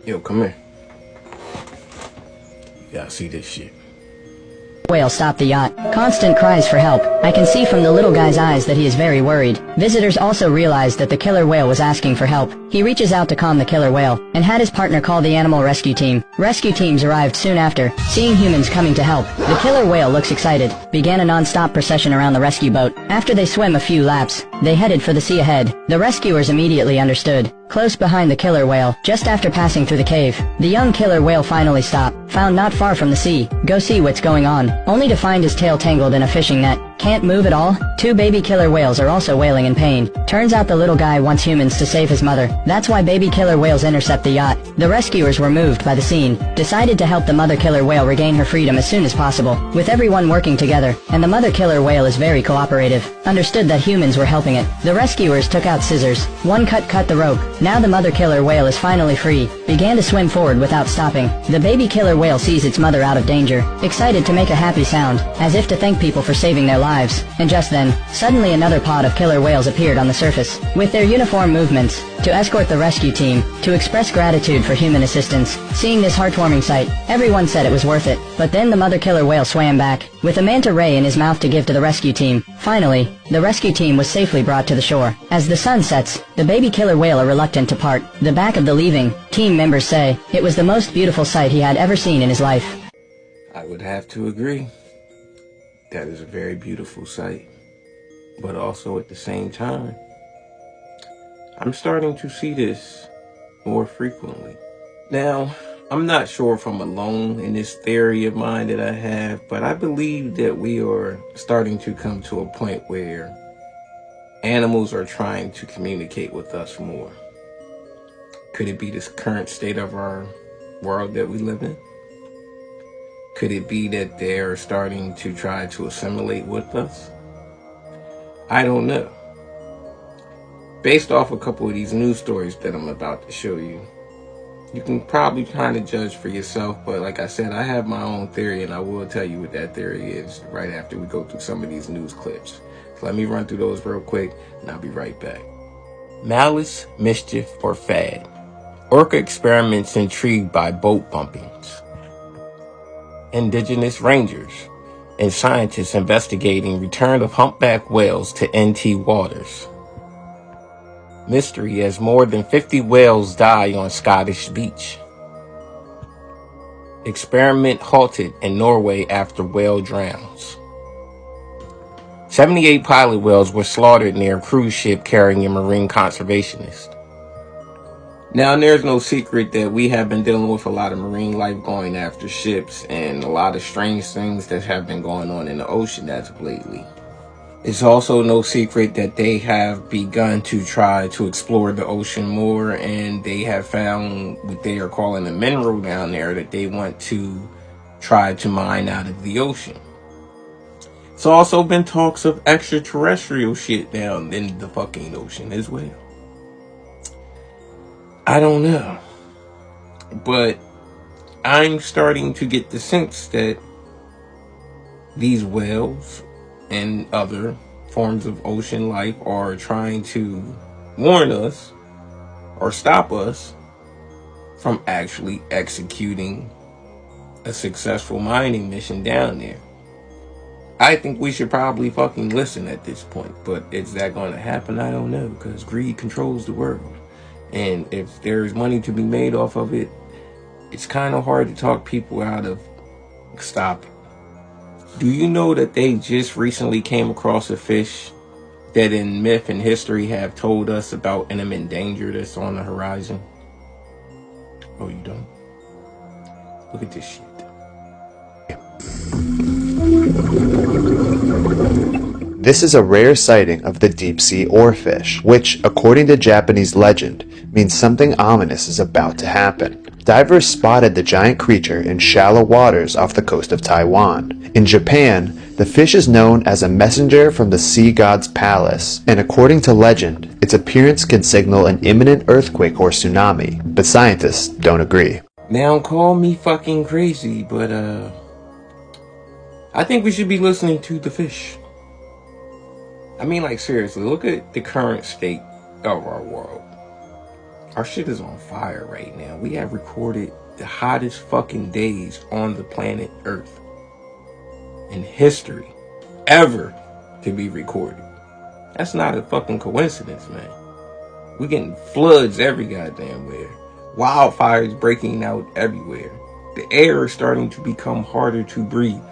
Yo, come here. You gotta see this shit. Whale stopped the yacht. Constant cries for help. I can see from the little guy's eyes that he is very worried. Visitors also realized that the killer whale was asking for help. He reaches out to calm the killer whale, and had his partner call the animal rescue team. Rescue teams arrived soon after, seeing humans coming to help. The killer whale looks excited, began a non-stop procession around the rescue boat. After they swim a few laps, they headed for the sea ahead. The rescuers immediately understood. Close behind the killer whale, just after passing through the cave, the young killer whale finally stopped, found not far from the sea. Go see what's going on, only to find his tail tangled in a fishing net. Can't move at all? Two baby killer whales are also wailing in pain. Turns out the little guy wants humans to save his mother. That's why baby killer whales intercept the yacht. The rescuers were moved by the scene, decided to help the mother killer whale regain her freedom as soon as possible, with everyone working together, and the mother killer whale is very cooperative. Understood that humans were helping it. The rescuers took out scissors. One cut the rope. Now the mother killer whale is finally free. Began to swim forward without stopping. The baby killer whale sees its mother out of danger, excited to make a happy sound, as if to thank people for saving their lives. And just then, suddenly another pod of killer whales appeared on the surface, with their uniform movements, to escort the rescue team, to express gratitude for human assistance. Seeing this heartwarming sight, everyone said it was worth it. But then the mother killer whale swam back, with a manta ray in his mouth to give to the rescue team. Finally, the rescue team was safely brought to the shore. As the sun sets, the baby killer whale are reluctant to part. The back of the leaving team members say it was the most beautiful sight he had ever seen in his life. I would have to agree. That is a very beautiful sight. But also at the same time, I'm starting to see this more frequently. Now, I'm not sure if I'm alone in this theory of mine that I have, but I believe that we are starting to come to a point where animals are trying to communicate with us more. Could it be this current state of our world that we live in? Could it be that they're starting to try to assimilate with us? I don't know. Based off a couple of these news stories that I'm about to show you, you can probably kind of judge for yourself, but like I said, I have my own theory, and I will tell you what that theory is right after we go through some of these news clips. So let me run through those real quick, and I'll be right back. Malice, mischief, or fad. Orca experiments intrigued by boat bumpings. Indigenous rangers and scientists investigating return of humpback whales to NT waters. Mystery as more than 50 whales die on Scottish beach. Experiment halted in Norway after whale drowns. 78 pilot whales were slaughtered near a cruise ship carrying a marine conservationist. Now, there's no secret that we have been dealing with a lot of marine life going after ships and a lot of strange things that have been going on in the ocean as of lately. It's also no secret that they have begun to try to explore the ocean more, and they have found what they are calling a mineral down there that they want to try to mine out of the ocean. It's also been talks of extraterrestrial shit down in the fucking ocean as well. I don't know, but I'm starting to get the sense that these whales and other forms of ocean life are trying to warn us or stop us from actually executing a successful mining mission down there. I think we should probably fucking listen at this point, but is that going to happen? I don't know, because greed controls the world. And if there's money to be made off of it, it's kind of hard to talk people out of stop. Do you know that they just recently came across a fish that in myth and history have told us about an imminent danger that's on the horizon? Oh, you don't? Look at this shit. This is a rare sighting of the deep-sea oarfish, which, according to Japanese legend, means something ominous is about to happen. Divers spotted the giant creature in shallow waters off the coast of Taiwan. In Japan, the fish is known as a messenger from the sea god's palace, and according to legend, its appearance can signal an imminent earthquake or tsunami, but scientists don't agree. Now, call me fucking crazy, but I think we should be listening to the fish. I mean, like, seriously, look at the current state of our world. Our shit is on fire right now. We have recorded the hottest fucking days on the planet Earth in history ever to be recorded. That's not a fucking coincidence, man. We getting floods every goddamn where. Wildfires breaking out everywhere. The air is starting to become harder to breathe.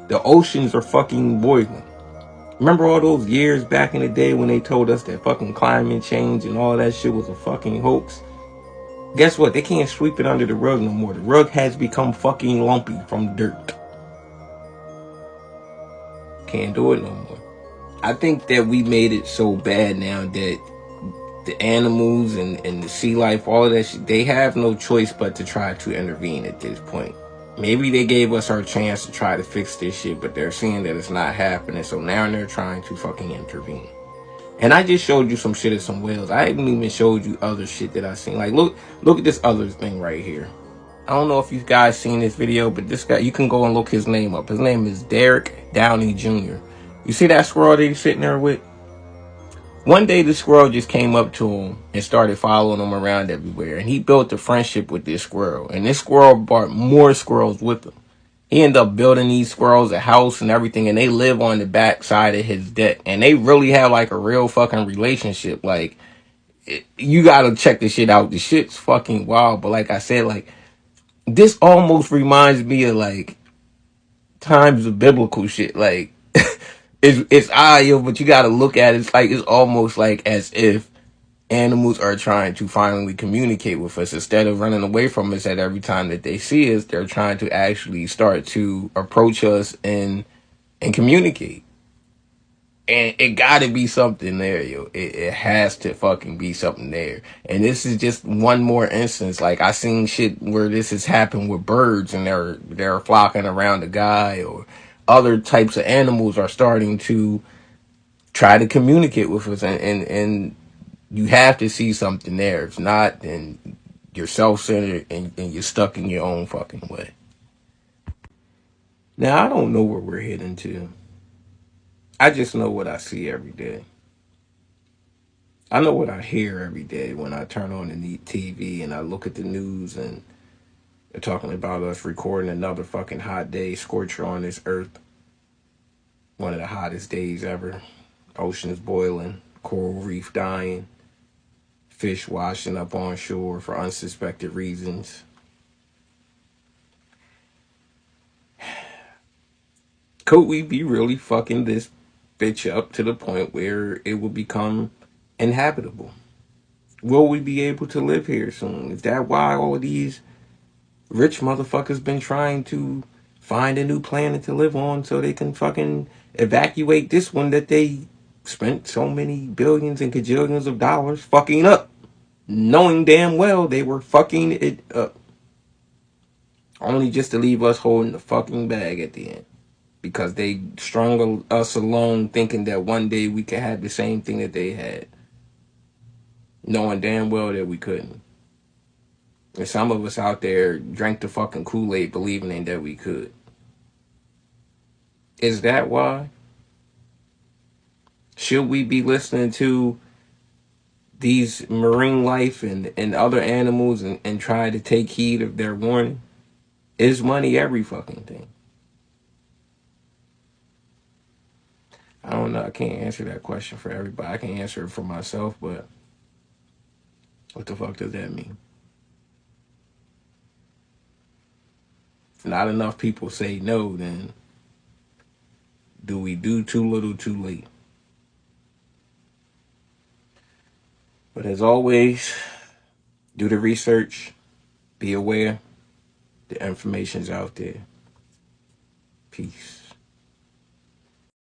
The oceans are fucking boiling. Remember all those years back in the day when they told us that fucking climate change and all that shit was a fucking hoax? Guess what? They can't sweep it under the rug no more. The rug has become fucking lumpy from dirt. Can't do it no more. I think that we made it so bad now that the animals and the sea life, all of that shit, they have no choice but to try to intervene at this point. Maybe they gave us our chance to try to fix this shit, but they're seeing that it's not happening, so now they're trying to fucking intervene. And I just showed you some shit of some whales. I haven't even showed you other shit that I seen. Like, look at this other thing right here. I don't know if you guys seen this video, but this guy, you can go and look his name up. His name is Derek Downey Jr. You see that squirrel that he's sitting there with? One day the squirrel just came up to him and started following him around everywhere. And he built a friendship with this squirrel. And this squirrel brought more squirrels with him. He ended up building these squirrels a house and everything. And they live on the back side of his deck. And they really have like a real fucking relationship. Like, you gotta check this shit out. The shit's fucking wild. But like I said, like, this almost reminds me of like times of biblical shit. Like, it's odd, yo, but you gotta look at it. It's like, it's almost like as if animals are trying to finally communicate with us instead of running away from us at every time that they see us. They're trying to actually start to approach us and communicate. And it gotta be something there, yo. It has to fucking be something there. And this is just one more instance. Like, I seen shit where this has happened with birds and they're flocking around a guy, or other types of animals are starting to try to communicate with us, and you have to see something there. If not, then you're self-centered and you're stuck in your own fucking way. Now, I don't know where we're heading to. I just know what I see every day. I know what I hear every day when I turn on the TV and I look at the news and they're talking about us recording another fucking hot day, scorcher on this earth. One of the hottest days ever. Oceans boiling, coral reef dying, fish washing up on shore for unsuspected reasons. Could we be really fucking this bitch up to the point where it will become inhabitable? Will we be able to live here soon? Is that why all of these rich motherfuckers been trying to find a new planet to live on so they can fucking evacuate this one that they spent so many billions and gajillions of dollars fucking up, knowing damn well they were fucking it up, only just to leave us holding the fucking bag at the end, because they strung us along thinking that one day we could have the same thing that they had, knowing damn well that we couldn't. And some of us out there drank the fucking Kool-Aid believing in that we could. Is that why? Should we be listening to these marine life and other animals and try to take heed of their warning? Is money every fucking thing? I don't know. I can't answer that question for everybody. I can answer it for myself, but what the fuck does that mean? If not enough people say no, then do we do too little too late? But as always, do the research, be aware, the information's out there. Peace.